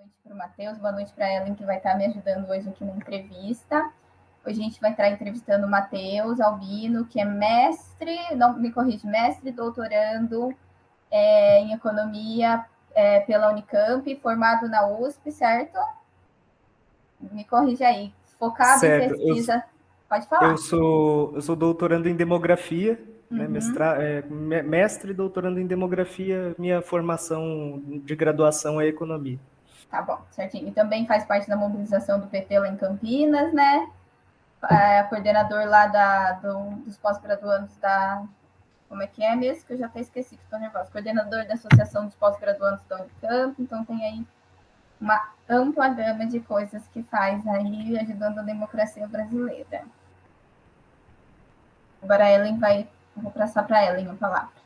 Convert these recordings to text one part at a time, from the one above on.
noite para o Matheus, boa noite para a Ellen, que vai estar me ajudando hoje aqui na entrevista. Hoje a gente vai estar entrevistando o Matheus Albino, que é mestre, não me corrige, mestre doutorando em economia pela Unicamp, formado na USP, certo? Me corrige aí. Focado certo. em pesquisa. Pode falar. Eu sou doutorando em demografia, né, mestre e doutorando em demografia. Minha formação de graduação é economia. Tá bom, certinho. E também faz parte da mobilização do PT lá em Campinas, né? Coordenador lá dos pós-graduandos da... Como é que é mesmo? Que eu já até esqueci, que estou nervosa. Coordenador da Associação dos Pós-Graduandos da Unicamp. Então tem aí uma ampla gama de coisas que faz aí, ajudando a democracia brasileira. Agora a Ellen vou passar para a Ellen a palavra.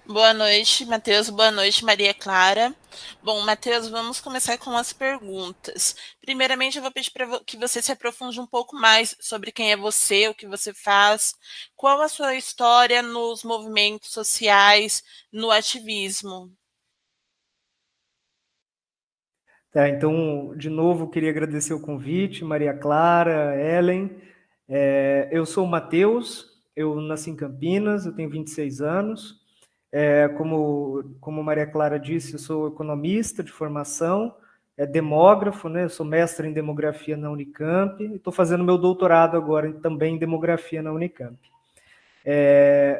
Boa noite, Matheus. Boa noite, Maria Clara. Bom, Matheus, vamos começar com as perguntas. Primeiramente, eu vou pedir para que você se aprofunde um pouco mais sobre quem é você, o que você faz, qual a sua história nos movimentos sociais, no ativismo. Tá, então, de novo, queria agradecer o convite, Maria Clara, Ellen. Eu sou o Matheus, eu nasci em Campinas, eu tenho 26 anos. Como Maria Clara disse, eu sou economista de formação, demógrafo, né? Eu sou mestre em demografia na Unicamp e estou fazendo meu doutorado agora também em demografia na Unicamp.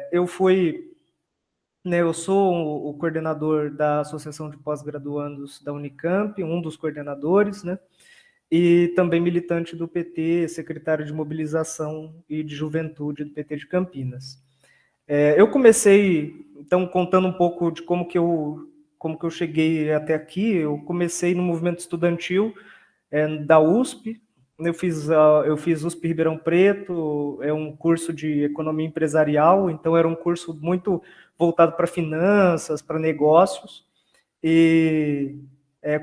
Eu sou o coordenador da Associação de Pós-Graduandos da Unicamp, um dos coordenadores, né? E também militante do PT, secretário de Mobilização e de Juventude do PT de Campinas. Eu comecei, então, contando um pouco de como que eu cheguei até aqui. Eu comecei no movimento estudantil da USP. Eu fiz USP Ribeirão Preto, é um curso de economia empresarial, então era um curso muito voltado para finanças, para negócios, e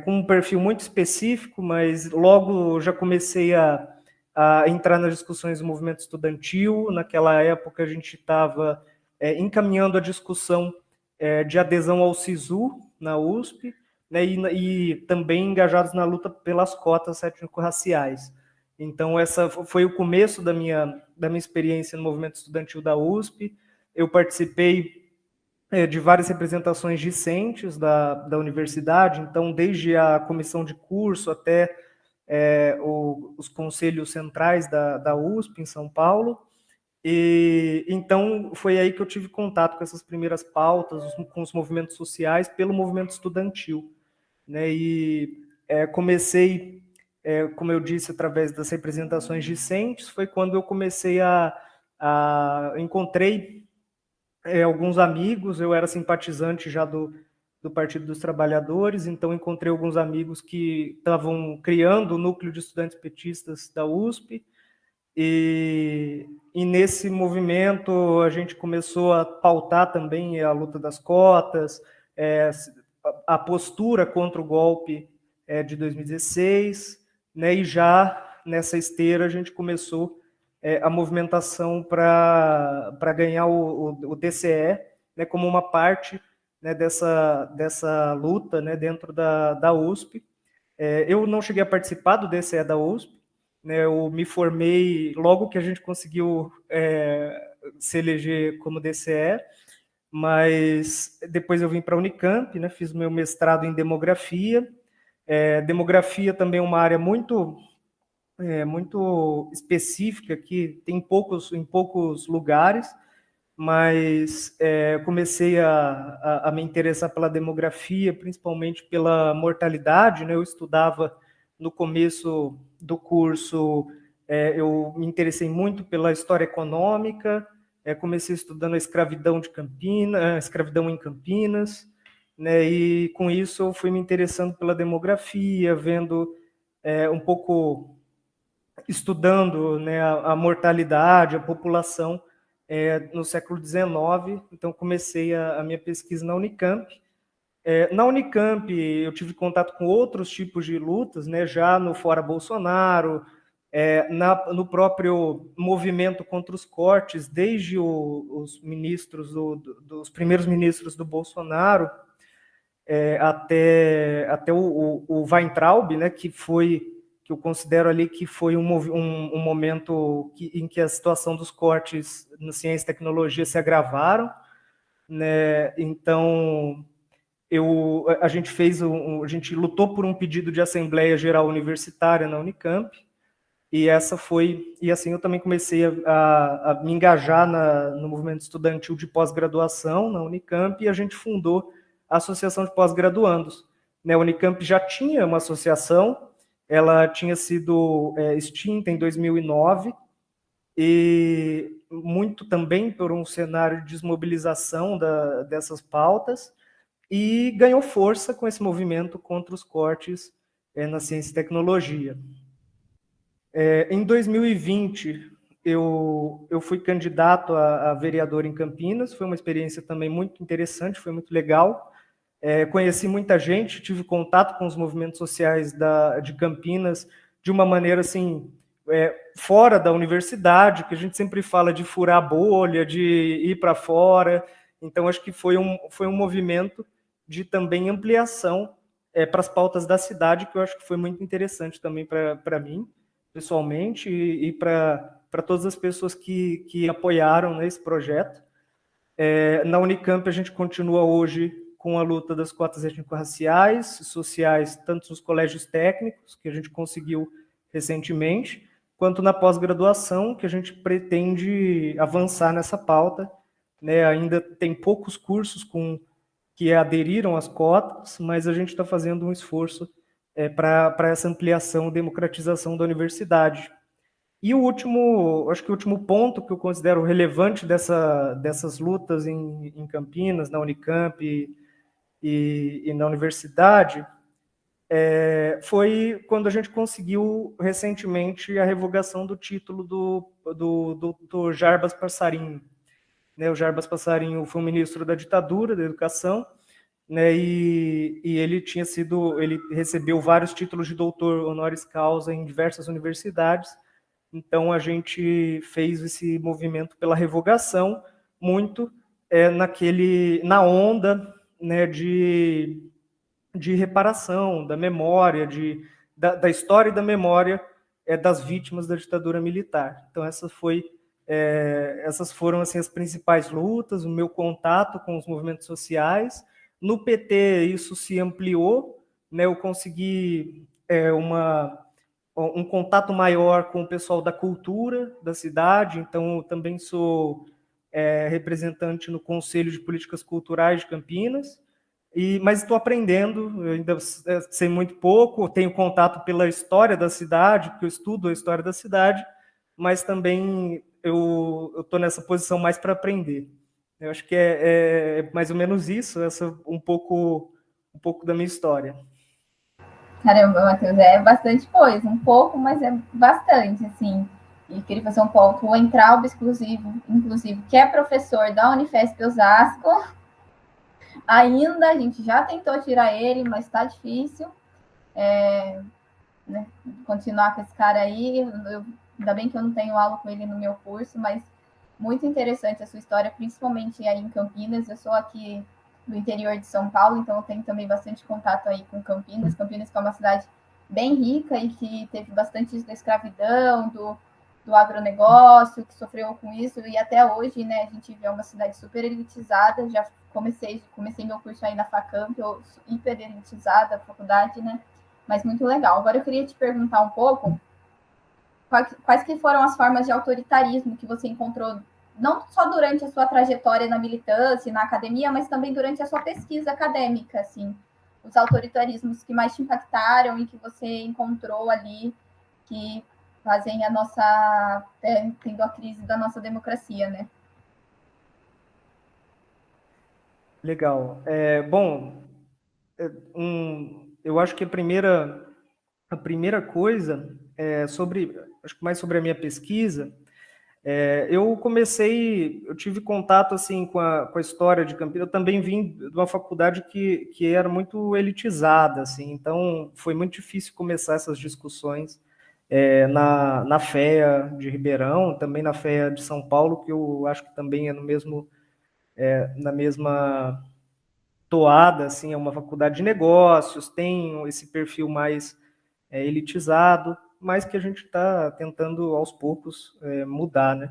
com um perfil muito específico, mas logo já comecei a entrar nas discussões do movimento estudantil. Naquela época a gente estava encaminhando a discussão de adesão ao SISU na USP, né, e também engajados na luta pelas cotas étnico-raciais. Então, essa foi o começo da minha experiência no movimento estudantil da USP. Eu participei de várias representações discentes da universidade, então, desde a comissão de curso até os conselhos centrais da USP, em São Paulo. E então foi aí que eu tive contato com essas primeiras pautas, com os movimentos sociais, pelo movimento estudantil, né? E comecei, como eu disse, através das representações discentes. Foi quando eu comecei encontrei alguns amigos. Eu era simpatizante já do Partido dos Trabalhadores, então encontrei alguns amigos que estavam criando o núcleo de estudantes petistas da USP. E nesse movimento a gente começou a pautar também a luta das cotas, a postura contra o golpe de 2016, né? E já nessa esteira a gente começou a movimentação para ganhar o DCE, né, como uma parte, né, dessa luta, né, dentro da USP. Eu não cheguei a participar do DCE da USP, né? Eu me formei logo que a gente conseguiu se eleger como DCE, mas depois eu vim para a Unicamp, né? Fiz meu mestrado em demografia. Demografia também é uma área muito específica, que tem em poucos lugares, mas comecei a me interessar pela demografia, principalmente pela mortalidade, né? Eu estudava no começo do curso, eu me interessei muito pela história econômica, comecei estudando a escravidão escravidão em Campinas, né? E com isso eu fui me interessando pela demografia, vendo um pouco, estudando, né, a mortalidade, a população no século XIX. Então comecei a minha pesquisa na Unicamp. Na Unicamp, eu tive contato com outros tipos de lutas, né, já no Fora Bolsonaro, no próprio movimento contra os cortes, desde os ministros, dos primeiros ministros do Bolsonaro. até o Weintraub, né, que eu considero ali que foi um momento em que a situação dos cortes na ciência e tecnologia se agravaram, né? Então a gente lutou por um pedido de Assembleia Geral Universitária na Unicamp, e assim eu também comecei a me engajar no movimento estudantil de pós-graduação na Unicamp, e a gente fundou a Associação de Pós-Graduandos. A Unicamp já tinha uma associação, ela tinha sido extinta em 2009, e muito também por um cenário de desmobilização dessas pautas, e ganhou força com esse movimento contra os cortes na ciência e tecnologia. Em 2020, eu fui candidato a vereador em Campinas, foi uma experiência também muito interessante, foi muito legal. Conheci muita gente, tive contato com os movimentos sociais de Campinas de uma maneira assim, fora da universidade, que a gente sempre fala de furar a bolha, de ir para fora. Então, acho que foi um movimento de também ampliação para as pautas da cidade, que eu acho que foi muito interessante também para mim, pessoalmente, e para todas as pessoas que apoiaram nesse projeto. Na Unicamp, a gente continua hoje com a luta das cotas étnico-raciais e sociais, tanto nos colégios técnicos, que a gente conseguiu recentemente, quanto na pós-graduação, que a gente pretende avançar nessa pauta. Ainda tem poucos cursos que aderiram às cotas, mas a gente está fazendo um esforço para essa ampliação e democratização da universidade. E acho que o último ponto que eu considero relevante dessas lutas em Campinas, na Unicamp e na universidade, foi quando a gente conseguiu recentemente a revogação do título do Dr. Jarbas Passarinho. O Jarbas Passarinho foi um ministro da ditadura da educação, e ele recebeu vários títulos de doutor honoris causa em diversas universidades. Então a gente fez esse movimento pela revogação muito na onda, de reparação da memória, da história e da memória das vítimas da ditadura militar. Então essas foram assim as principais lutas, o meu contato com os movimentos sociais. No PT isso se ampliou, eu consegui um contato maior com o pessoal da cultura da cidade, então eu também sou representante no Conselho de Políticas Culturais de Campinas, mas estou aprendendo, eu ainda sei muito pouco, tenho contato pela história da cidade, porque eu estudo a história da cidade, mas também eu estou nessa posição mais para aprender. Eu acho que é mais ou menos isso, essa um pouco da minha história. Caramba, Matheus, é bastante coisa, um pouco, mas é bastante, assim. E queria fazer um ponto, o Weintraub, inclusive, que é professor da Unifesp Osasco, ainda, a gente já tentou tirar ele, mas está difícil, continuar com esse cara aí. Ainda bem que eu não tenho aula com ele no meu curso, mas muito interessante a sua história, principalmente aí em Campinas. Eu sou aqui do interior de São Paulo, então eu tenho também bastante contato aí com Campinas. Campinas que é uma cidade bem rica e que teve bastante da escravidão, do agronegócio, que sofreu com isso, e até hoje, a gente vê uma cidade super elitizada. Já comecei meu curso aí na Facamp, hiper elitizada a faculdade, mas muito legal. Agora eu queria te perguntar um pouco quais que foram as formas de autoritarismo que você encontrou, não só durante a sua trajetória na militância, na academia, mas também durante a sua pesquisa acadêmica, assim, os autoritarismos que mais te impactaram e que você encontrou ali, que fazem tendo a crise da nossa democracia, Legal. Bom, eu acho que a primeira coisa acho que mais sobre a minha pesquisa. Eu tive contato assim com a história de Campinas. Eu também vim de uma faculdade que era muito elitizada, assim, então foi muito difícil começar essas discussões na FEA de Ribeirão, também na FEA de São Paulo, que eu acho que também é na mesma toada, assim, é uma faculdade de negócios, tem esse perfil mais elitizado, mas que a gente está tentando, aos poucos, mudar, né?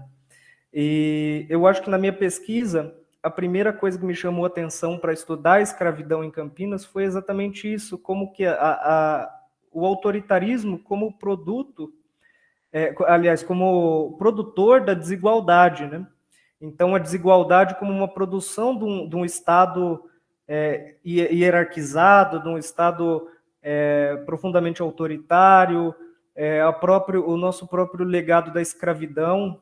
E eu acho que na minha pesquisa, a primeira coisa que me chamou a atenção para estudar a escravidão em Campinas foi exatamente isso, como que o autoritarismo como produto, aliás, como produtor da desigualdade, né? Então, a desigualdade como uma produção de um Estado hierarquizado, de um Estado profundamente autoritário, o nosso próprio legado da escravidão,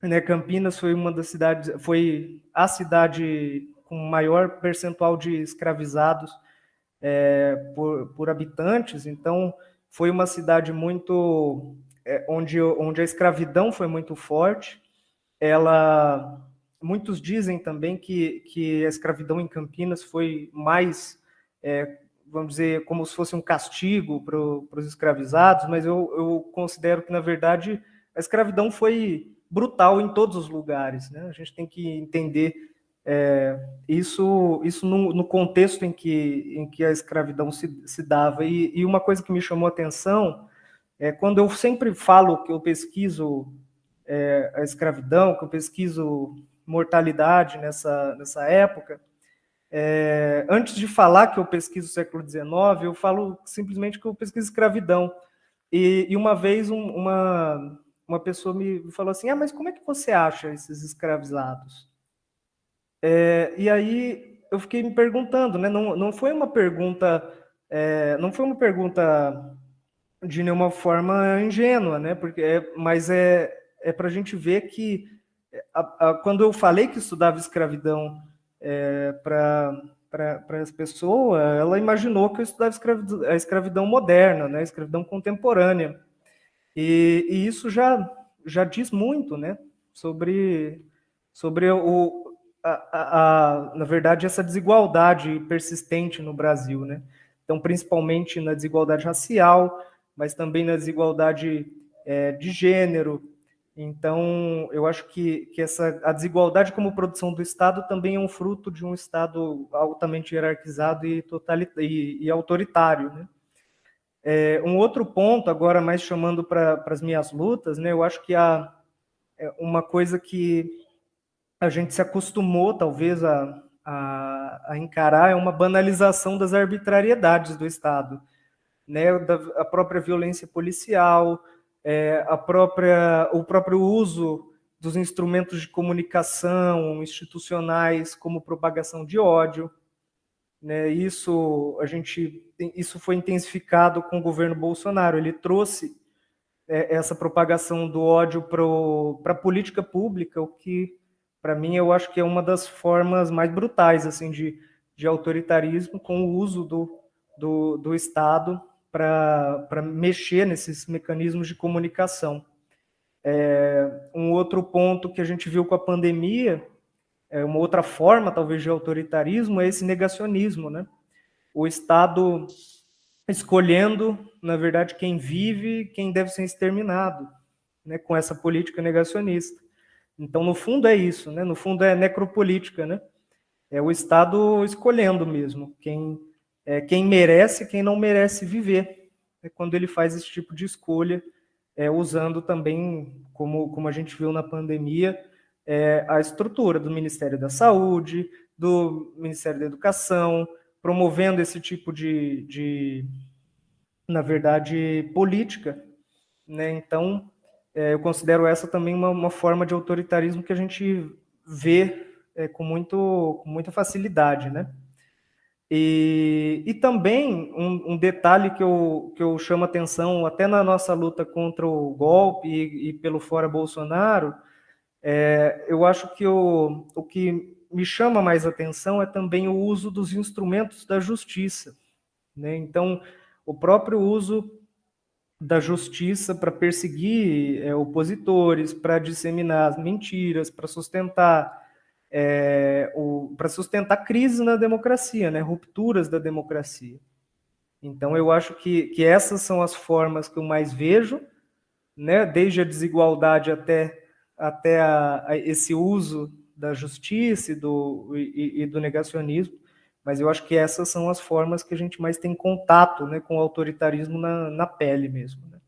né? Campinas foi uma das cidades, foi a cidade com maior percentual de escravizados por habitantes, então foi uma cidade muito onde a escravidão foi muito forte. Muitos dizem também que a escravidão em Campinas foi mais, vamos dizer, como se fosse um castigo para os escravizados, mas eu considero que, na verdade, a escravidão foi brutal em todos os lugares, né? A gente tem que entender isso no contexto em que a escravidão se dava. E uma coisa que me chamou a atenção é quando eu sempre falo que eu pesquiso a escravidão, que eu pesquiso mortalidade nessa época, antes de falar que eu pesquiso o século XIX, eu falo simplesmente que eu pesquiso escravidão. E uma vez uma pessoa me falou assim, mas como é que você acha esses escravizados? E aí eu fiquei me perguntando, né? Não foi uma pergunta, de nenhuma forma ingênua, né? Mas é para a gente ver que quando eu falei que estudava escravidão para as pessoas, ela imaginou que eu estudava a escravidão moderna, né? A escravidão contemporânea. E isso já diz muito, né? Sobre na verdade, essa desigualdade persistente no Brasil, né? Então, principalmente na desigualdade racial, mas também na desigualdade de gênero. Então, eu acho que a desigualdade como produção do Estado também é um fruto de um Estado altamente hierarquizado e autoritário, né? Um outro ponto, agora mais chamando para as minhas lutas, né? Eu acho que há uma coisa que a gente se acostumou, talvez, a encarar, é uma banalização das arbitrariedades do Estado, né? A própria violência policial, o próprio uso dos instrumentos de comunicação institucionais como propagação de ódio, né? Isso foi intensificado com o governo Bolsonaro. Ele trouxe essa propagação do ódio para a política pública, o que, para mim, eu acho que é uma das formas mais brutais assim, de autoritarismo, com o uso do Estado para mexer nesses mecanismos de comunicação. Um outro ponto que a gente viu com a pandemia, uma outra forma, talvez, de autoritarismo, é esse negacionismo, né? O Estado escolhendo, na verdade, quem vive, quem deve ser exterminado, né? Com essa política negacionista. Então, no fundo, é isso, né? No fundo, é necropolítica, né? É o Estado escolhendo mesmo quem merece e quem não merece viver. É quando ele faz esse tipo de escolha, usando também, como a gente viu na pandemia, a estrutura do Ministério da Saúde, do Ministério da Educação, promovendo esse tipo na verdade, política, né? Então, eu considero essa também uma forma de autoritarismo que a gente vê com muita facilidade, né? E também um detalhe que eu chamo atenção até na nossa luta contra o golpe e pelo fora Bolsonaro, eu acho que o que me chama mais atenção é também o uso dos instrumentos da justiça, né? Então, o próprio uso da justiça para perseguir opositores, para disseminar as mentiras, para sustentar crises na democracia, né? Rupturas da democracia. Então, eu acho que essas são as formas que eu mais vejo, né? Desde a desigualdade até esse uso da justiça e do negacionismo, mas eu acho que essas são as formas que a gente mais tem contato, né, com o autoritarismo na pele mesmo, né?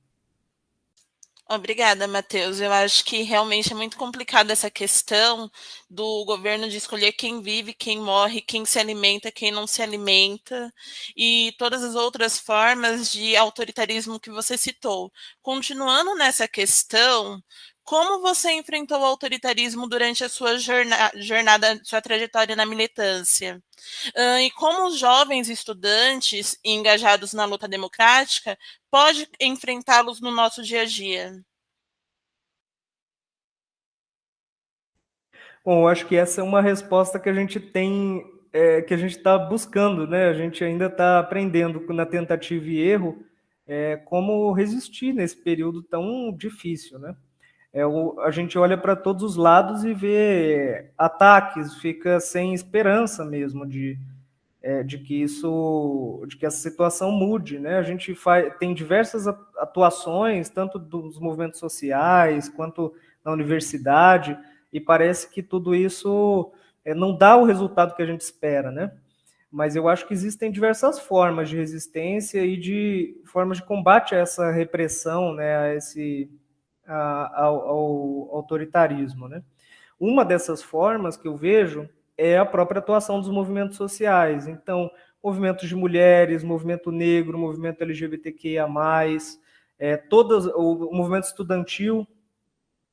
Obrigada, Matheus. Eu acho que realmente é muito complicada essa questão do governo de escolher quem vive, quem morre, quem se alimenta, quem não se alimenta, e todas as outras formas de autoritarismo que você citou. Continuando nessa questão, como você enfrentou o autoritarismo durante a sua jornada, sua trajetória na militância? E como os jovens estudantes engajados na luta democrática pode enfrentá-los no nosso dia a dia? Bom, eu acho que essa é uma resposta que a gente tem, que a gente está buscando, né? A gente ainda está aprendendo na tentativa e erro, como resistir nesse período tão difícil, né? A gente olha para todos os lados e vê ataques, fica sem esperança mesmo de que essa situação mude, né? A gente tem diversas atuações, tanto dos movimentos sociais quanto na universidade, e parece que tudo isso não dá o resultado que a gente espera, né? Mas eu acho que existem diversas formas de resistência e de formas de combate a essa repressão, né? Ao autoritarismo, né? Uma dessas formas que eu vejo é a própria atuação dos movimentos sociais. Então, movimentos de mulheres, movimento negro, movimento LGBTQIA+, o movimento estudantil,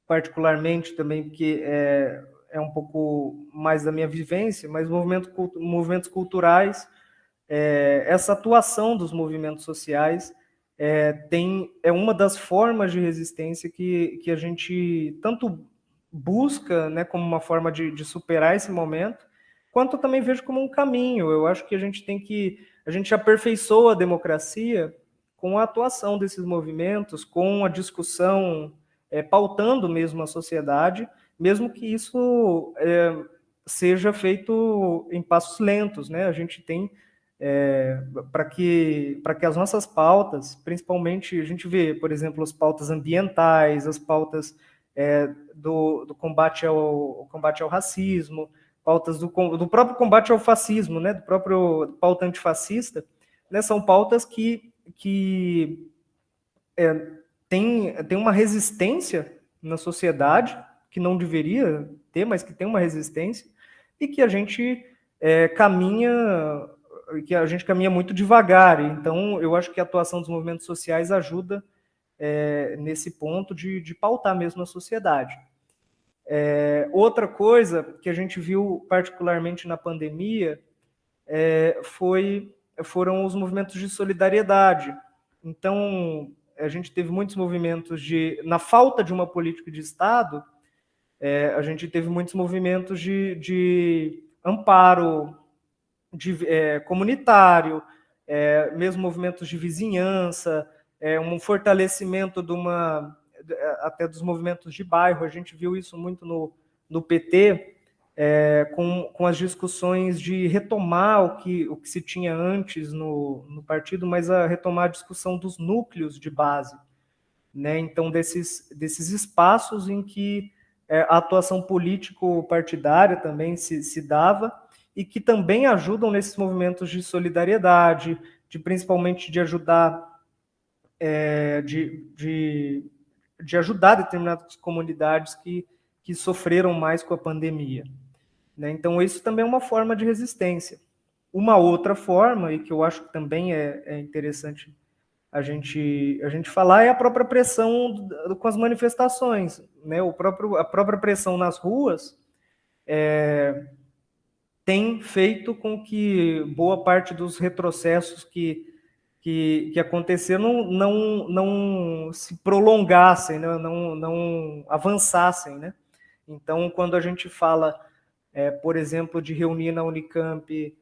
particularmente também, que é um pouco mais da minha vivência, mas movimentos culturais, essa atuação dos movimentos sociais é uma das formas de resistência que a gente tanto busca, né, como uma forma de superar esse momento, quanto eu também vejo como um caminho. Eu acho que a gente aperfeiçoa a democracia com a atuação desses movimentos, com a discussão, pautando mesmo a sociedade, mesmo que isso seja feito em passos lentos, né? A gente tem para que as nossas pautas, principalmente a gente vê, por exemplo, as pautas ambientais, as pautas do combate ao racismo, pautas do próprio combate ao fascismo, né, do próprio pauta antifascista, né, são pautas que tem uma resistência na sociedade, que não deveria ter, mas que tem uma resistência, e que a gente caminha muito devagar. Então, eu acho que a atuação dos movimentos sociais ajuda nesse ponto de pautar mesmo a sociedade. Outra coisa que a gente viu particularmente na pandemia foram os movimentos de solidariedade. Então, a gente teve muitos movimentos na falta de uma política de Estado, a gente teve muitos movimentos de amparo comunitário, mesmo movimentos de vizinhança, um fortalecimento até dos movimentos de bairro. A gente viu isso muito no PT, com as discussões de retomar o que se tinha antes no partido, mas a retomar a discussão dos núcleos de base, né? Então, desses espaços em que a atuação político-partidária também se dava, e que também ajudam nesses movimentos de solidariedade, principalmente de ajudar de ajudar determinadas comunidades que sofreram mais com a pandemia, né? Então, isso também é uma forma de resistência. Uma outra forma, e que eu acho que também é interessante a gente falar, é a própria pressão com as manifestações, né? A própria pressão nas ruas tem feito com que boa parte dos retrocessos que aconteceram não se prolongassem, né? não avançassem, né? Então, quando a gente fala, por exemplo, de reunir na Unicamp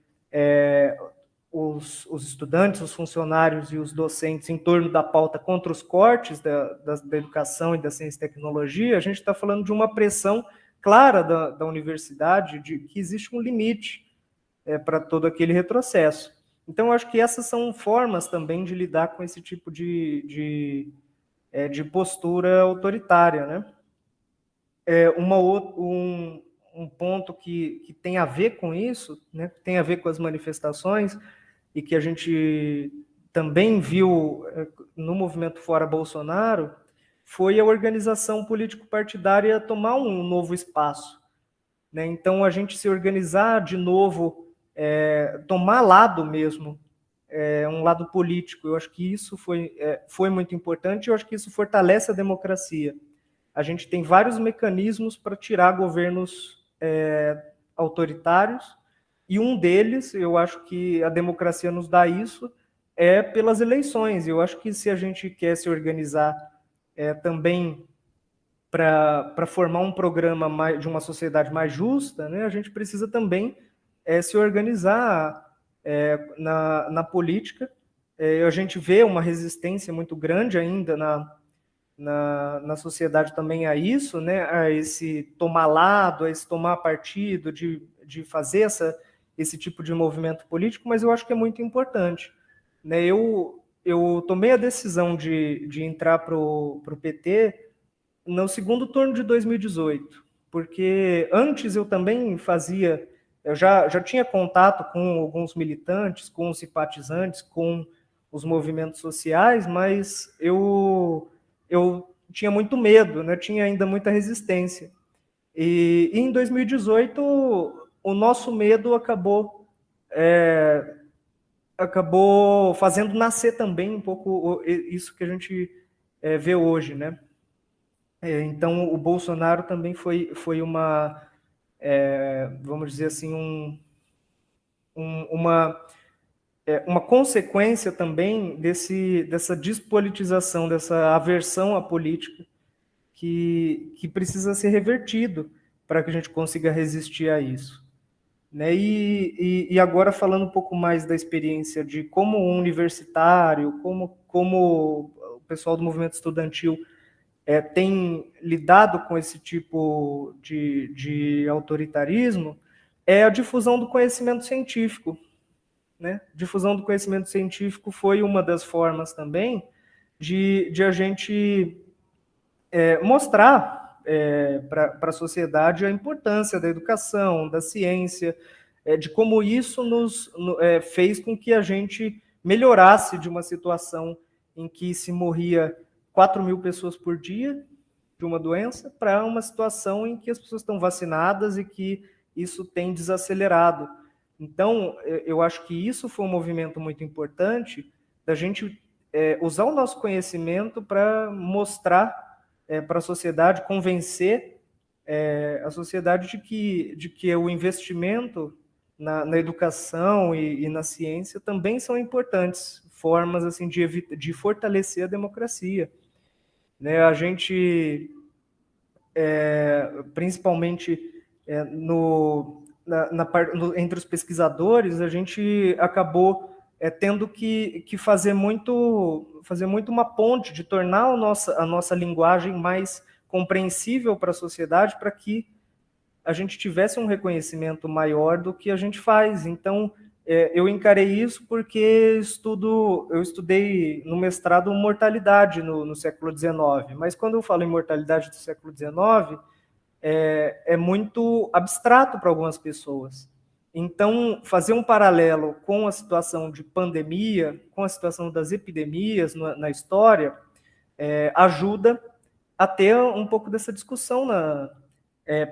os estudantes, os funcionários e os docentes em torno da pauta contra os cortes da educação e da ciência e tecnologia, a gente está falando de uma pressão clara da universidade, de que existe um limite para todo aquele retrocesso. Então, eu acho que essas são formas também de lidar com esse tipo de postura autoritária, né? um ponto que tem a ver com isso, né, tem a ver com as manifestações, e que a gente também viu no movimento Fora Bolsonaro, foi a organização político-partidária tomar um novo espaço, né? Então, a gente se organizar de novo, tomar lado mesmo, um lado político. Eu acho que isso foi muito importante, e eu acho que isso fortalece a democracia. A gente tem vários mecanismos para tirar governos autoritários, e um deles, eu acho que a democracia nos dá isso, é pelas eleições. Eu acho que se a gente quer se organizar também para formar um programa de uma sociedade mais justa, né, a gente precisa também se organizar na política. A gente vê uma resistência muito grande ainda na sociedade também a isso, né, a esse tomar lado, a esse tomar partido, de fazer esse tipo de movimento político, mas eu acho que é muito importante, né? Eu tomei a decisão de entrar para o PT no segundo turno de 2018, porque antes eu também eu já tinha contato com alguns militantes, com os simpatizantes, com os movimentos sociais, mas eu tinha muito medo, né? Tinha ainda muita resistência. E em 2018, o nosso medo acabou fazendo nascer também um pouco isso que a gente vê hoje, né? Então, o Bolsonaro também foi uma, vamos dizer assim, uma consequência também dessa despolitização, dessa aversão à política, que precisa ser revertido para que a gente consiga resistir a isso, né? E agora, falando um pouco mais da experiência de como um universitário, como o pessoal do movimento estudantil tem lidado com esse tipo de autoritarismo, é a difusão do conhecimento científico, né? Difusão do conhecimento científico foi uma das formas também de a gente mostrar para a sociedade a importância da educação, da ciência, de como isso fez com que a gente melhorasse de uma situação em que se morria 4.000 pessoas por dia de uma doença, para uma situação em que as pessoas estão vacinadas e que isso tem desacelerado. Então, eu acho que isso foi um movimento muito importante, da gente usar o nosso conhecimento para mostrar para a sociedade, convencer a sociedade de que o investimento na educação e na ciência também são importantes formas assim de fortalecer a democracia, né? A gente, principalmente entre os pesquisadores, a gente acabou tendo que fazer muito uma ponte, de tornar a nossa linguagem mais compreensível para a sociedade, para que a gente tivesse um reconhecimento maior do que a gente faz. Então, eu encarei isso porque eu estudei no mestrado mortalidade no século XIX, mas quando eu falo em mortalidade do século XIX, é muito abstrato para algumas pessoas. Então, fazer um paralelo com a situação de pandemia, com a situação das epidemias na história, ajuda a ter um pouco dessa discussão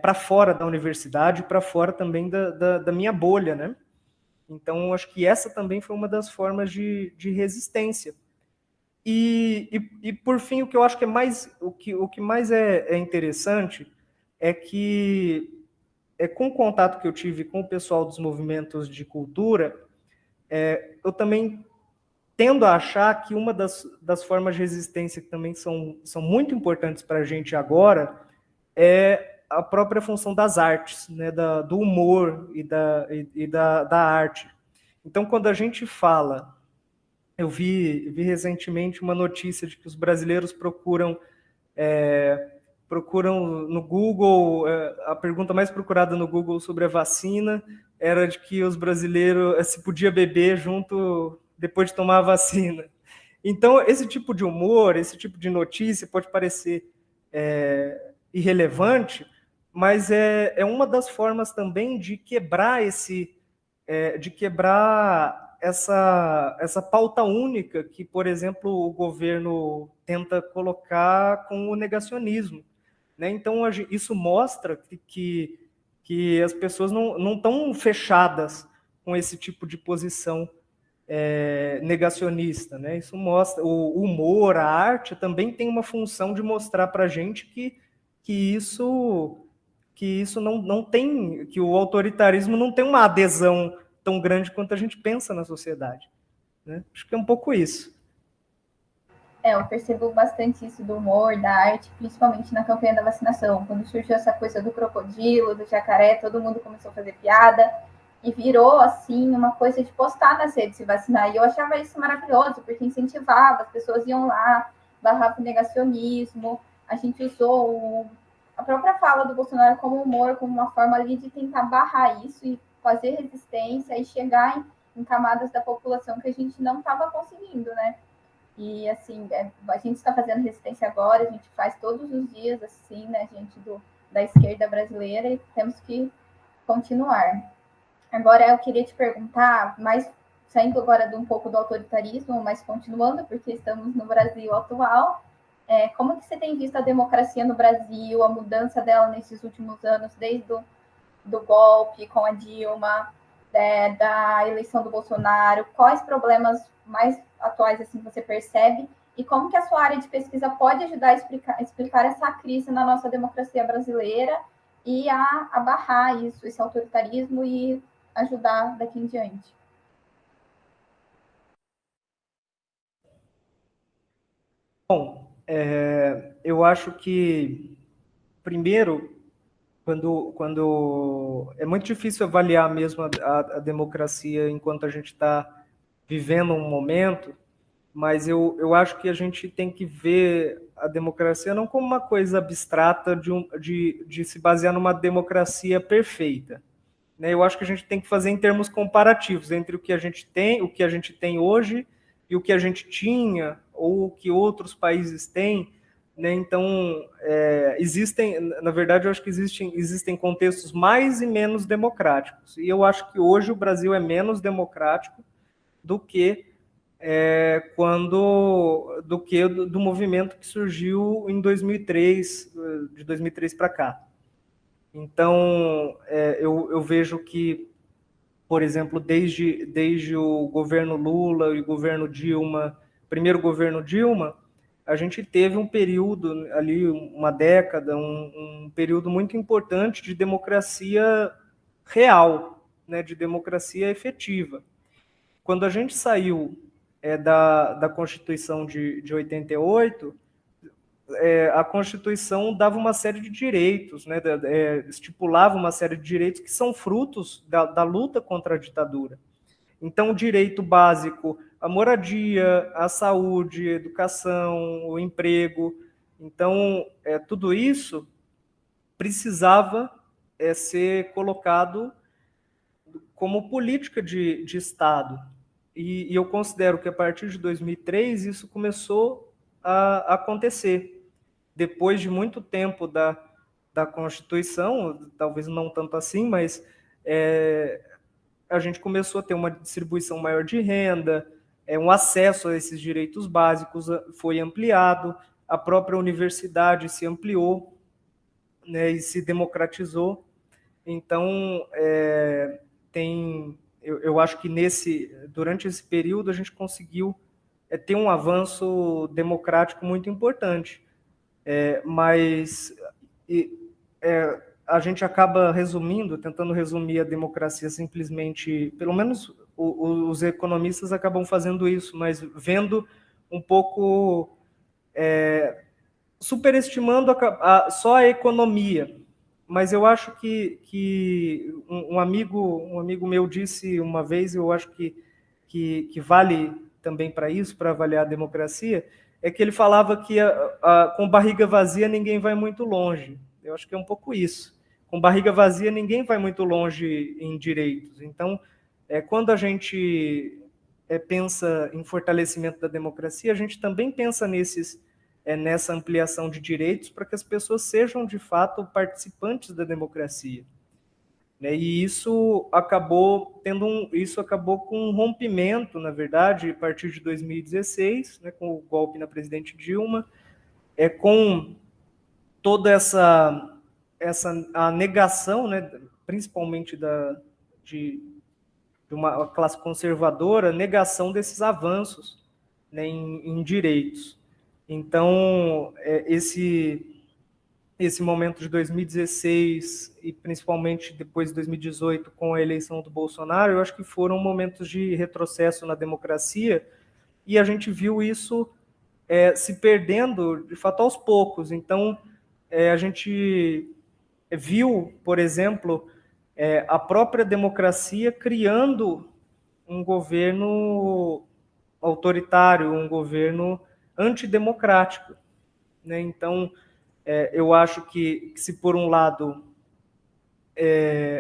para fora da universidade, para fora também da minha bolha, né? Então, acho que essa também foi uma das formas de resistência. E por fim, o que eu acho que o que mais é interessante é que, com o contato que eu tive com o pessoal dos movimentos de cultura, eu também tendo a achar que uma das formas de resistência que também são muito importantes para a gente agora é a própria função das artes, né, do humor e da arte. Então, quando a gente fala, eu vi recentemente uma notícia de que os brasileiros procuram no Google, a pergunta mais procurada no Google sobre a vacina era de que os brasileiros se podia beber junto depois de tomar a vacina. Então, esse tipo de humor, esse tipo de notícia pode parecer irrelevante, mas é uma das formas também de quebrar essa pauta única que, por exemplo, o governo tenta colocar com o negacionismo, né? Então, isso mostra que as pessoas não estão fechadas com esse tipo de posição negacionista, né? Isso mostra, o humor, a arte também tem uma função de mostrar para a gente que isso não tem, que o autoritarismo não tem uma adesão tão grande quanto a gente pensa na sociedade, né? Acho que é um pouco isso. Eu percebo bastante isso do humor, da arte, principalmente na campanha da vacinação. Quando surgiu essa coisa do crocodilo, do jacaré, todo mundo começou a fazer piada e virou, assim, uma coisa de postar nas redes se vacinar. E eu achava isso maravilhoso, porque incentivava, as pessoas iam lá, barrava o negacionismo. A gente usou a própria fala do Bolsonaro como humor, como uma forma ali de tentar barrar isso e fazer resistência e chegar em camadas da população que a gente não estava conseguindo, né? E, assim, a gente está fazendo resistência agora, a gente faz todos os dias, assim, né, gente da esquerda brasileira, e temos que continuar. Agora, eu queria te perguntar, mais saindo agora de um pouco do autoritarismo, mas continuando, porque estamos no Brasil atual, como que você tem visto a democracia no Brasil, a mudança dela nesses últimos anos, desde do golpe com a Dilma, da eleição do Bolsonaro? Quais problemas mais atuais assim você percebe? E como que a sua área de pesquisa pode ajudar a explicar essa crise na nossa democracia brasileira e a barrar isso, esse autoritarismo, e ajudar daqui em diante? Bom, eu acho que, primeiro, quando é muito difícil avaliar mesmo a democracia enquanto a gente está vivendo um momento, mas eu acho que a gente tem que ver a democracia não como uma coisa abstrata de se basear numa democracia perfeita, né? Eu acho que a gente tem que fazer em termos comparativos entre o que a gente tem hoje e o que a gente tinha ou o que outros países têm, né? Então, na verdade, eu acho que existem contextos mais e menos democráticos, e eu acho que hoje o Brasil é menos democrático do que do movimento que surgiu em 2003, de 2003 para cá. Então, eu vejo que, por exemplo, desde o governo Lula e o governo Dilma, primeiro governo Dilma, a gente teve um período ali, uma década, um período muito importante de democracia real, né, de democracia efetiva. Quando a gente saiu da Constituição de 88, a Constituição dava uma série de direitos, né, estipulava uma série de direitos que são frutos da luta contra a ditadura. Então, o direito básico, a moradia, a saúde, a educação, o emprego. Então, tudo isso precisava ser colocado como política de Estado. E eu considero que a partir de 2003 isso começou a acontecer. Depois de muito tempo da Constituição, talvez não tanto assim, mas a gente começou a ter uma distribuição maior de renda, um acesso a esses direitos básicos foi ampliado, a própria universidade se ampliou, né, e se democratizou. Então, eu acho que durante esse período a gente conseguiu ter um avanço democrático muito importante, mas a gente acaba tentando resumir a democracia simplesmente, pelo menos os economistas acabam fazendo isso, mas vendo um pouco, superestimando só a economia. Mas eu acho que um amigo meu disse uma vez, eu acho que vale também para isso, para avaliar a democracia, é que ele falava que com barriga vazia ninguém vai muito longe. Eu acho que é um pouco isso. Com barriga vazia ninguém vai muito longe em direitos. Então, quando a gente pensa em fortalecimento da democracia, a gente também pensa nessa ampliação de direitos para que as pessoas sejam, de fato, participantes da democracia. Né? E isso acabou com um rompimento, na verdade, a partir de 2016, né, com o golpe na presidente Dilma, com toda a negação, né, principalmente de uma classe conservadora, negação desses avanços, né, em direitos. Então, esse momento de 2016 e principalmente depois de 2018 com a eleição do Bolsonaro, eu acho que foram momentos de retrocesso na democracia, e a gente viu isso se perdendo, de fato, aos poucos. Então, a gente viu, por exemplo, a própria democracia criando um governo autoritário, um governo antidemocrático. Né? Então, eu acho que se por um lado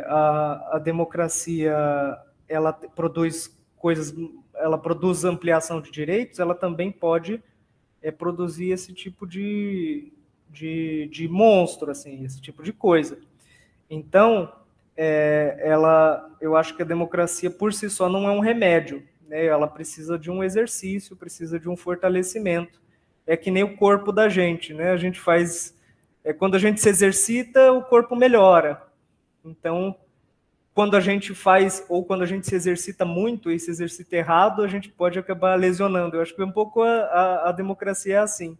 a democracia ela produz coisas, ela produz ampliação de direitos, ela também pode produzir esse tipo de monstro, assim, esse tipo de coisa. Então, eu acho que a democracia por si só não é um remédio, né? Ela precisa de um exercício, precisa de um fortalecimento. É que nem o corpo da gente, né? A gente faz, quando a gente se exercita, o corpo melhora. Então, quando a gente faz, ou quando a gente se exercita muito e se exercita errado, a gente pode acabar lesionando. Eu acho que um pouco a democracia é assim,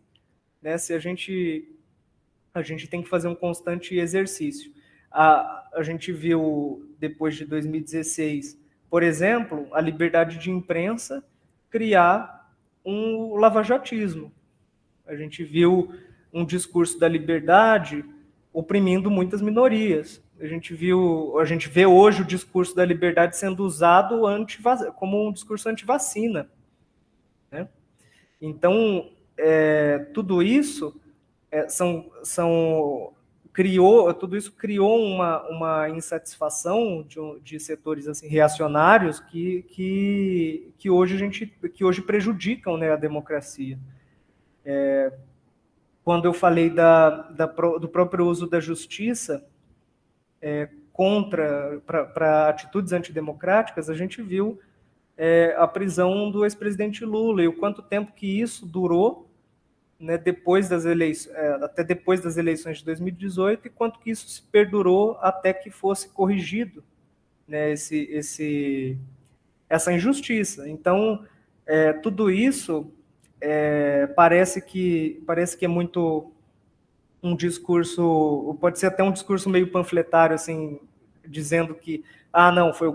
né? Se a gente tem que fazer um constante exercício. A gente viu, depois de 2016, por exemplo, a liberdade de imprensa criar um lavajatismo. A gente viu um discurso da liberdade oprimindo muitas minorias. A gente vê hoje o discurso da liberdade sendo usado como um discurso antivacina. Né? Então, tudo isso tudo isso criou uma insatisfação de setores assim, reacionários que hoje prejudicam, né, a democracia. Quando eu falei do próprio uso da justiça para atitudes antidemocráticas, a gente viu a prisão do ex-presidente Lula e o quanto tempo que isso durou, né, até depois das eleições de 2018, e quanto que isso se perdurou até que fosse corrigido, né, essa injustiça. Então, tudo isso parece que é muito um discurso, pode ser até um discurso meio panfletário, assim, dizendo que não, foi o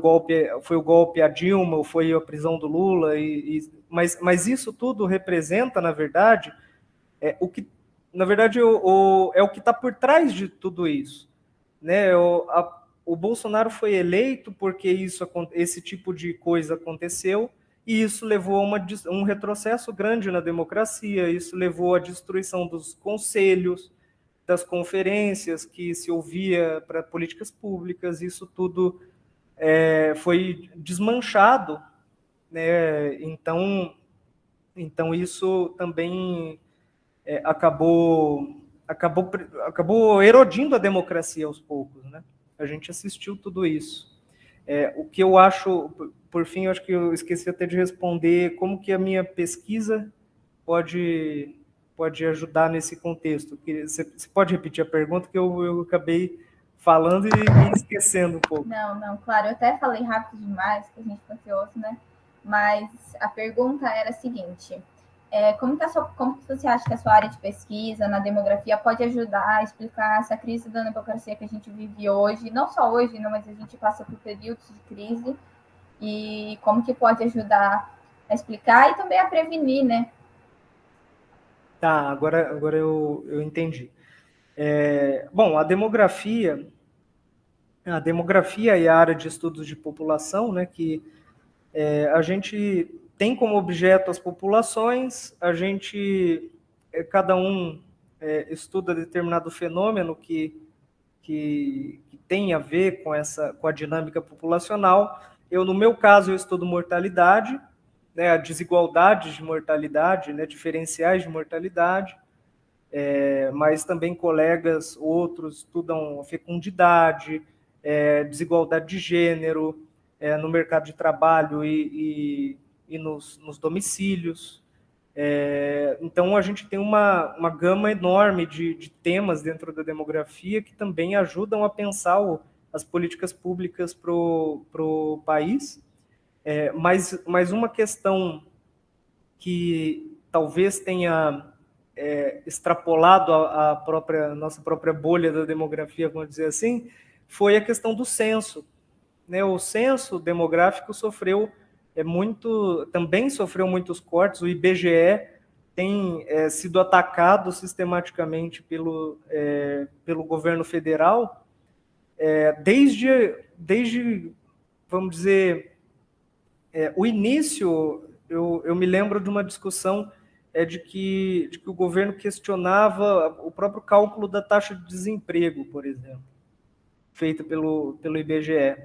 golpe a Dilma, ou foi a prisão do Lula, mas isso tudo representa, na verdade, o que, na verdade, é o que está por trás de tudo isso. Né? O Bolsonaro foi eleito porque esse tipo de coisa aconteceu, e isso levou a um retrocesso grande na democracia, isso levou à destruição dos conselhos, das conferências que se ouvia para políticas públicas, isso tudo foi desmanchado. Né? Então isso também acabou erodindo a democracia aos poucos, né? A gente assistiu tudo isso. O que eu acho, por fim, eu acho que eu esqueci até de responder como que a minha pesquisa pode ajudar nesse contexto. Você pode repetir a pergunta, que eu acabei falando e me esquecendo um pouco. Não, claro, eu até falei rápido demais, que a gente ficou ansioso, né? Mas a pergunta era a seguinte: como que você acha que a sua área de pesquisa na demografia pode ajudar a explicar essa crise da democracia que a gente vive hoje, não só hoje, não, mas a gente passa por períodos de crise, e como que pode ajudar a explicar e também a prevenir, né? Tá, agora eu entendi. Bom, a demografia e a área de estudos de população, né, que a gente tem como objeto as populações, cada um estuda determinado fenômeno que tem a ver com a dinâmica populacional. No meu caso, eu estudo mortalidade, né, a desigualdade de mortalidade, né, diferenciais de mortalidade. mas também colegas outros estudam fecundidade, desigualdade de gênero no mercado de trabalho e nos domicílios. Então, a gente tem uma gama enorme de temas dentro da demografia que também ajudam a pensar as políticas públicas para o país. Mas uma questão que talvez tenha extrapolado a nossa própria bolha da demografia, vamos dizer assim, foi a questão do censo. Né? O censo demográfico também sofreu muitos cortes. O IBGE tem sido atacado sistematicamente pelo governo federal, desde, vamos dizer, o início. Eu me lembro de uma discussão de que o governo questionava o próprio cálculo da taxa de desemprego, por exemplo, feita pelo IBGE.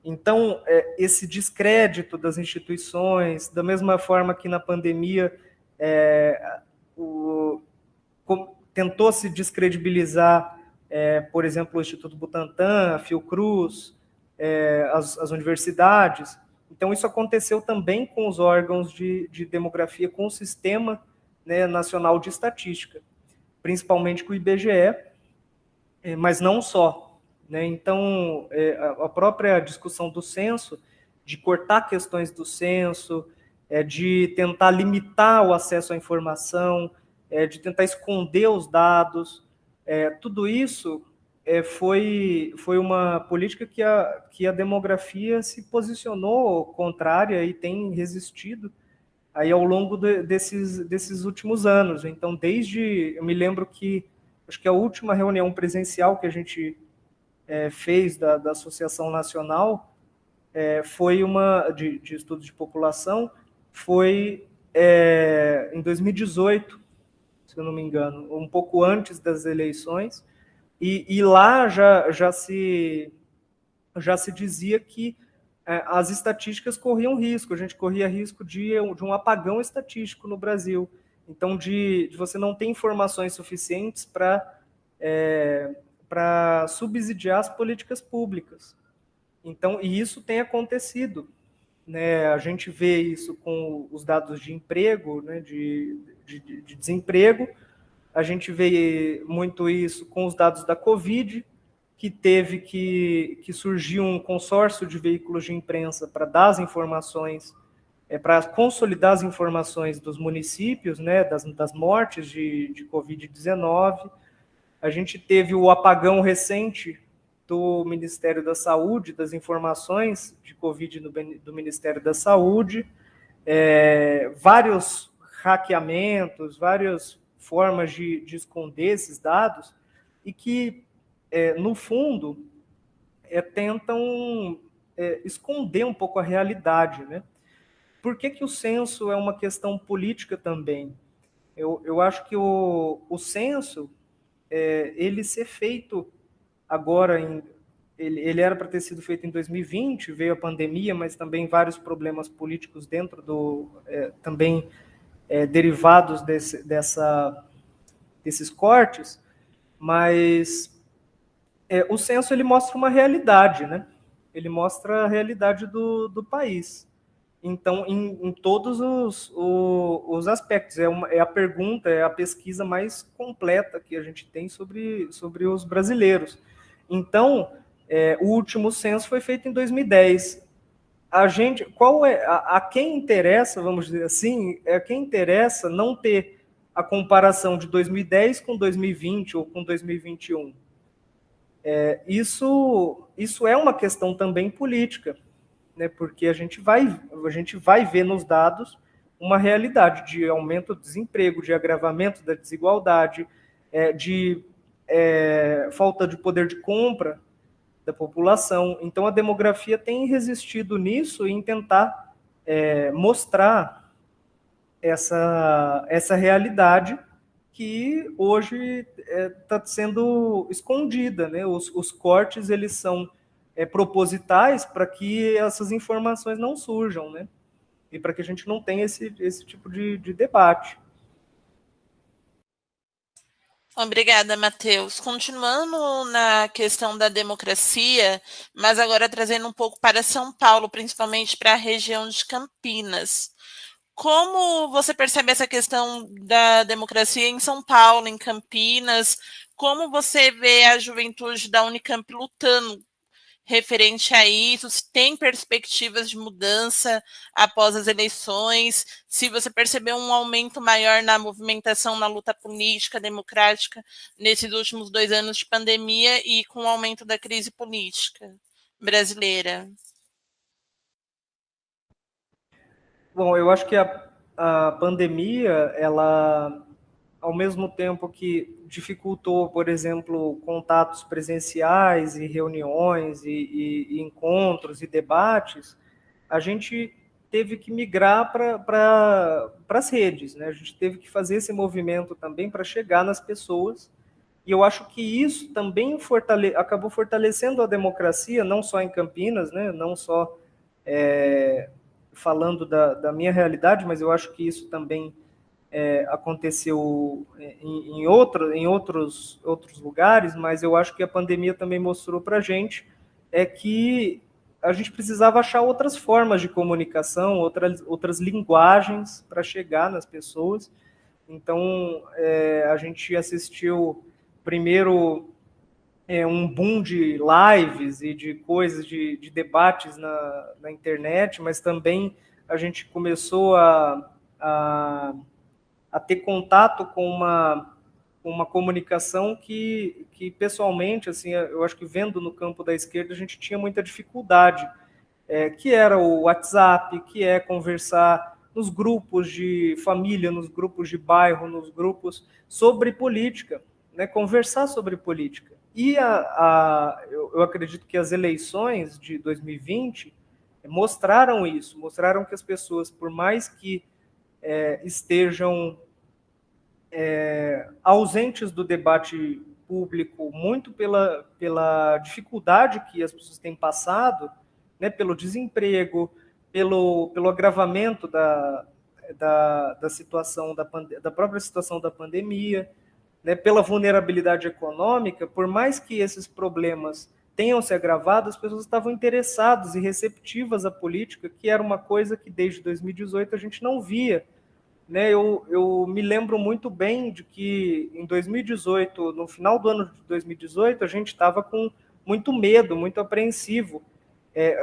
Então, esse descrédito das instituições, da mesma forma que na pandemia tentou se descredibilizar, por exemplo, o Instituto Butantan, a Fiocruz, as universidades. Então, isso aconteceu também com os órgãos de demografia, com o Sistema, né, Nacional de Estatística, principalmente com o IBGE, mas não só. Né? Então, a própria discussão do censo, de cortar questões do censo, de tentar limitar o acesso à informação, de tentar esconder os dados, tudo isso foi uma política que a demografia se posicionou contrária e tem resistido aí ao longo desses últimos anos. Então, eu me lembro que, acho que a última reunião presencial que a gente fez da Associação Nacional foi uma de estudos de população, foi em 2018, se eu não me engano, um pouco antes das eleições, e lá já se dizia que as estatísticas corriam risco, a gente corria risco de um apagão estatístico no Brasil. Então, de você não ter informações suficientes para subsidiar as políticas públicas. Então, e isso tem acontecido. Né? A gente vê isso com os dados de emprego, né? de desemprego, a gente vê muito isso com os dados da Covid, que teve que surgir um consórcio de veículos de imprensa para dar as informações, para consolidar as informações dos municípios, né, das mortes de Covid-19. A gente teve o apagão recente do Ministério da Saúde, das informações de Covid do Ministério da Saúde, vários hackeamentos, várias formas de esconder esses dados, e que, no fundo, tentam esconder um pouco a realidade. Né? Por que o censo é uma questão política também? Eu acho que o censo, ele ser feito agora, ele era para ter sido feito em 2020, veio a pandemia, mas também vários problemas políticos dentro também derivados desses cortes, mas o censo ele mostra uma realidade, né? Ele mostra a realidade do país. Então, em todos os aspectos, é a pergunta, é a pesquisa mais completa que a gente tem sobre os brasileiros. Então, o último censo foi feito em 2010. A quem interessa, vamos dizer assim, quem interessa não ter a comparação de 2010 com 2020 ou com 2021. Isso é uma questão também política, né? Porque a gente vai ver nos dados uma realidade de aumento do desemprego, de agravamento da desigualdade, de falta de poder de compra da população. Então, a demografia tem resistido nisso em tentar mostrar essa realidade que hoje está sendo escondida. Né? Os cortes eles são propositais para que essas informações não surjam, né? E para que a gente não tenha esse tipo de debate. Obrigada, Matheus. Continuando na questão da democracia, mas agora trazendo um pouco para São Paulo, principalmente para a região de Campinas. Como você percebe essa questão da democracia em São Paulo, em Campinas? Como você vê a juventude da Unicamp lutando referente a isso? Se tem perspectivas de mudança após as eleições? Se você percebeu um aumento maior na movimentação na luta política, democrática, nesses últimos 2 anos de pandemia e com o aumento da crise política brasileira? Bom, eu acho que a pandemia, ela, ao mesmo tempo que dificultou, por exemplo, contatos presenciais e reuniões e encontros e debates, a gente teve que migrar para as redes, né? A gente teve que fazer esse movimento também para chegar nas pessoas. E eu acho que isso também acabou fortalecendo a democracia, não só em Campinas, né? Não só falando da minha realidade, mas eu acho que isso também aconteceu em outros lugares, mas eu acho que a pandemia também mostrou para a gente que a gente precisava achar outras formas de comunicação, outras linguagens para chegar nas pessoas. Então, a gente assistiu primeiro um boom de lives e de coisas, de debates na internet, mas também a gente começou a ter contato com uma comunicação que pessoalmente, assim, eu acho que vendo no campo da esquerda, a gente tinha muita dificuldade, que era o WhatsApp, que é conversar nos grupos de família, nos grupos de bairro, nos grupos sobre política, né, conversar sobre política. E eu acredito que as eleições de 2020 mostraram isso, mostraram que as pessoas, por mais que estejam ausentes do debate público, muito pela dificuldade que as pessoas têm passado, né, pelo desemprego, pelo agravamento da situação da própria situação da pandemia, né, pela vulnerabilidade econômica. Por mais que esses problemas tenham se agravado, as pessoas estavam interessadas e receptivas à política, que era uma coisa que desde 2018 a gente não via. Né, eu me lembro muito bem de que em 2018, no final do ano de 2018, a gente estava com muito medo, muito apreensivo,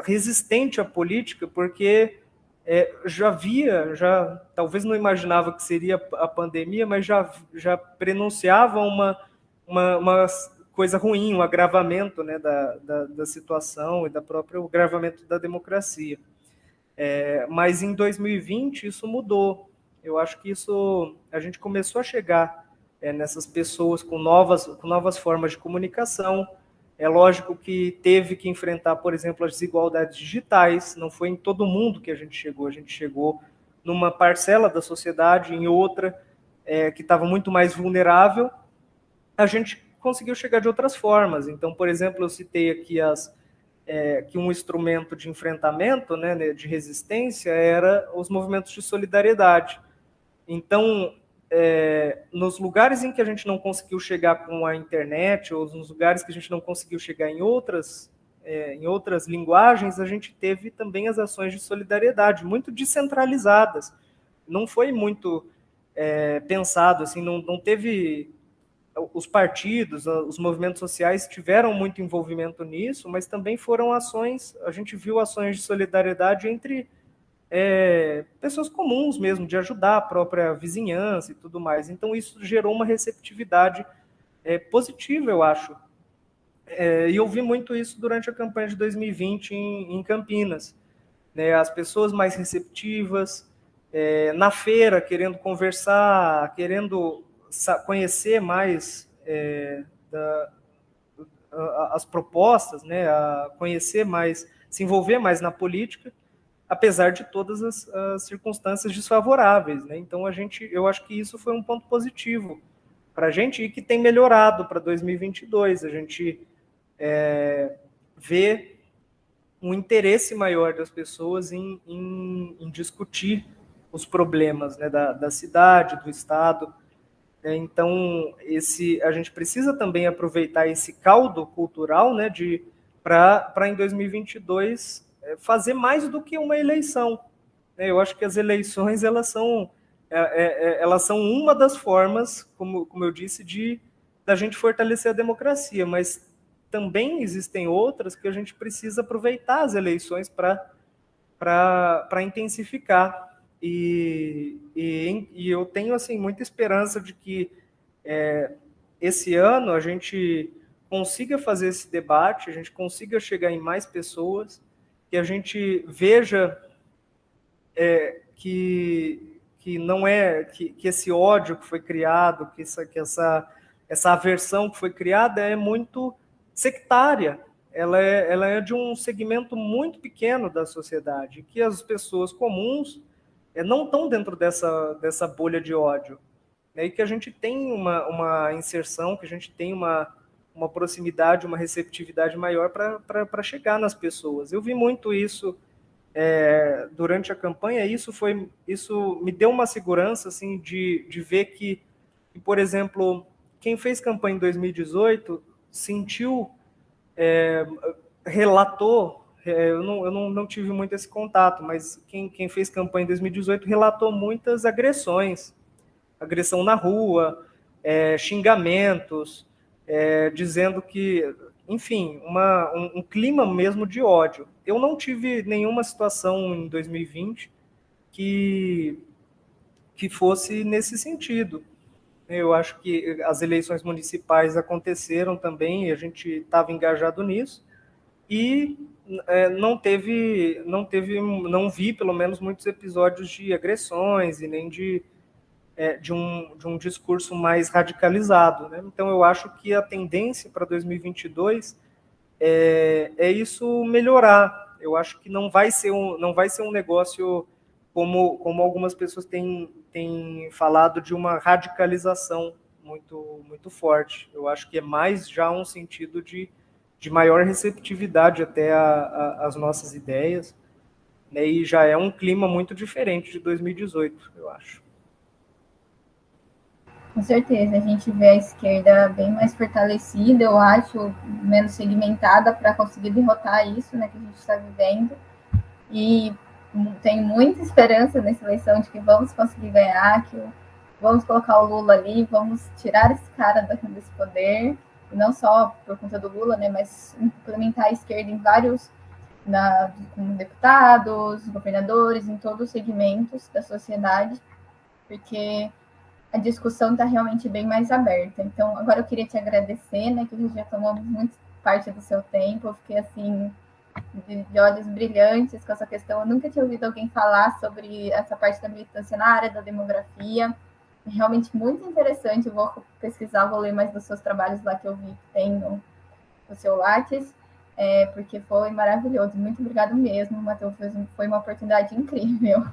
resistente à política, porque talvez não imaginava que seria a pandemia, mas já prenunciava uma coisa ruim, um agravamento, né, da situação e da própria agravamento da democracia. Mas em 2020 isso mudou. Eu acho que a gente começou a chegar nessas pessoas com novas formas de comunicação. É lógico que teve que enfrentar, por exemplo, as desigualdades digitais. Não foi em todo mundo que a gente chegou numa parcela da sociedade, em outra que estava muito mais vulnerável. A gente conseguiu chegar de outras formas. Então, por exemplo, eu citei aqui que um instrumento de enfrentamento, né, de resistência, era os movimentos de solidariedade. Então, nos lugares em que a gente não conseguiu chegar com a internet, ou nos lugares que a gente não conseguiu chegar em outras linguagens, a gente teve também as ações de solidariedade, muito descentralizadas. Não foi muito pensado, assim, não teve... Os partidos, os movimentos sociais tiveram muito envolvimento nisso, mas também foram ações, a gente viu ações de solidariedade entre pessoas comuns mesmo, de ajudar a própria vizinhança e tudo mais. Então, isso gerou uma receptividade positiva, eu acho. E eu vi muito isso durante a campanha de 2020 em Campinas. Né? As pessoas mais receptivas, na feira, querendo conversar, querendo conhecer mais as propostas, né? A conhecer mais, se envolver mais na política, apesar de todas as circunstâncias desfavoráveis, né? Então eu acho que isso foi um ponto positivo para a gente e que tem melhorado para 2022. A gente vê um interesse maior das pessoas em discutir os problemas, né, da cidade, do estado. Então, a gente precisa também aproveitar esse caldo cultural, né, para em 2022 fazer mais do que uma eleição. Eu acho que as eleições elas são uma das formas, como eu disse, da gente fortalecer a democracia, mas também existem outras que a gente precisa aproveitar as eleições para intensificar. E eu tenho assim muita esperança de que esse ano a gente consiga fazer esse debate, a gente consiga chegar em mais pessoas, que a gente veja que não é que esse ódio que foi criado, que essa aversão que foi criada é muito sectária. Ela é de um segmento muito pequeno da sociedade, que as pessoas comuns não estão dentro dessa bolha de ódio. E que a gente tem uma inserção, que a gente tem uma proximidade, uma receptividade maior para chegar nas pessoas. Eu vi muito isso durante a campanha. Isso me deu uma segurança assim, de ver que, por exemplo, quem fez campanha em 2018 sentiu, relatou, eu não tive muito esse contato, mas quem fez campanha em 2018 relatou muitas agressões, agressão na rua, xingamentos, dizendo que, enfim, um clima mesmo de ódio. Eu não tive nenhuma situação em 2020 que fosse nesse sentido. Eu acho que as eleições municipais aconteceram também, e a gente estava engajado nisso, e não vi, pelo menos, muitos episódios de agressões e nem de um discurso mais radicalizado, né? Então, eu acho que a tendência para 2022 é isso melhorar. Eu acho que não vai ser um negócio como algumas pessoas têm falado, de uma radicalização muito, muito forte. Eu acho que é mais já um sentido de maior receptividade até às nossas ideias, né? E já é um clima muito diferente de 2018, eu acho. Com certeza, a gente vê a esquerda bem mais fortalecida, eu acho, menos segmentada para conseguir derrotar isso, né, que a gente está vivendo. E tenho muita esperança nessa eleição de que vamos conseguir ganhar, que vamos colocar o Lula ali, vamos tirar esse cara desse poder, e não só por conta do Lula, né, mas implementar a esquerda em vários, como deputados, governadores, em todos os segmentos da sociedade, porque a discussão está realmente bem mais aberta. Então, agora eu queria te agradecer, né, que a gente já tomou muito parte do seu tempo. Eu fiquei, assim, de olhos brilhantes com essa questão. Eu nunca tinha ouvido alguém falar sobre essa parte da militância na área da demografia. É realmente muito interessante. Eu vou pesquisar, vou ler mais dos seus trabalhos lá que eu vi que tem no seu Lattes, porque foi maravilhoso. Muito obrigado mesmo, Matheus. Foi uma oportunidade incrível.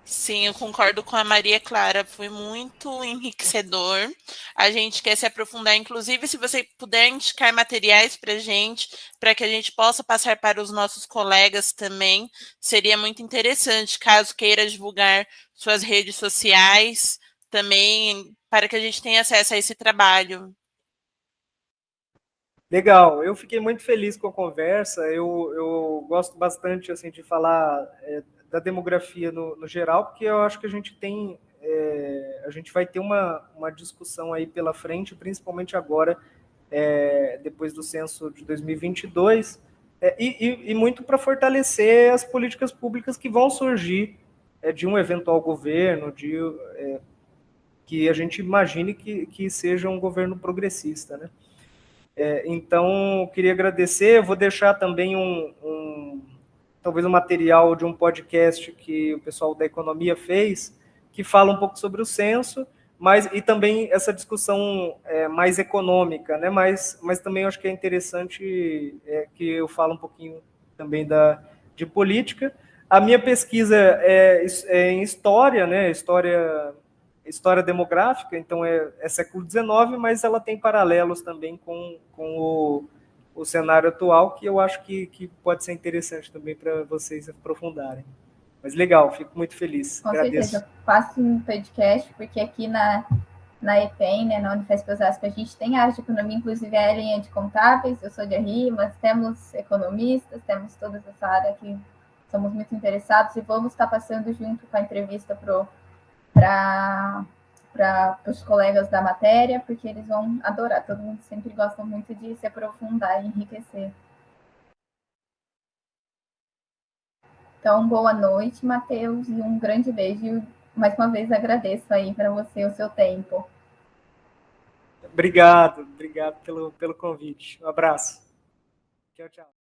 Sim, eu concordo com a Maria Clara, foi muito enriquecedor. A gente quer se aprofundar, inclusive, se você puder indicar materiais para que a gente possa passar para os nossos colegas também, seria muito interessante, caso queira divulgar suas redes sociais também, para que a gente tenha acesso a esse trabalho. Legal, eu fiquei muito feliz com a conversa. Eu gosto bastante assim de falar da demografia no geral, porque eu acho que a gente vai ter uma discussão aí pela frente, principalmente agora, depois do censo de 2022, e muito para fortalecer as políticas públicas que vão surgir de um eventual governo, que a gente imagine que seja um governo progressista, né? Então, queria agradecer. Eu vou deixar também talvez um material de um podcast que o pessoal da economia fez, que fala um pouco sobre o censo, e também essa discussão mais econômica, né? Mas também eu acho que é interessante que eu falo um pouquinho também de política. A minha pesquisa é em história, né? História demográfica, então é século XIX, mas ela tem paralelos também com o cenário atual, que eu acho que pode ser interessante também para vocês aprofundarem. Mas legal, fico muito feliz. Com Agradeço. certeza, eu faço um podcast, porque aqui na EPEM, né, na Unifesp Osasco, a gente tem área de economia, inclusive a Ellen é de contábeis, eu sou de RI, mas temos economistas, temos toda essa área que somos muito interessados e vamos estar passando junto com a entrevista para os colegas da matéria, porque eles vão adorar, todo mundo sempre gosta muito de se aprofundar e enriquecer. Então, boa noite, Matheus, e um grande beijo. Mais uma vez agradeço aí para você o seu tempo. Obrigado pelo convite. Um abraço. Tchau, tchau.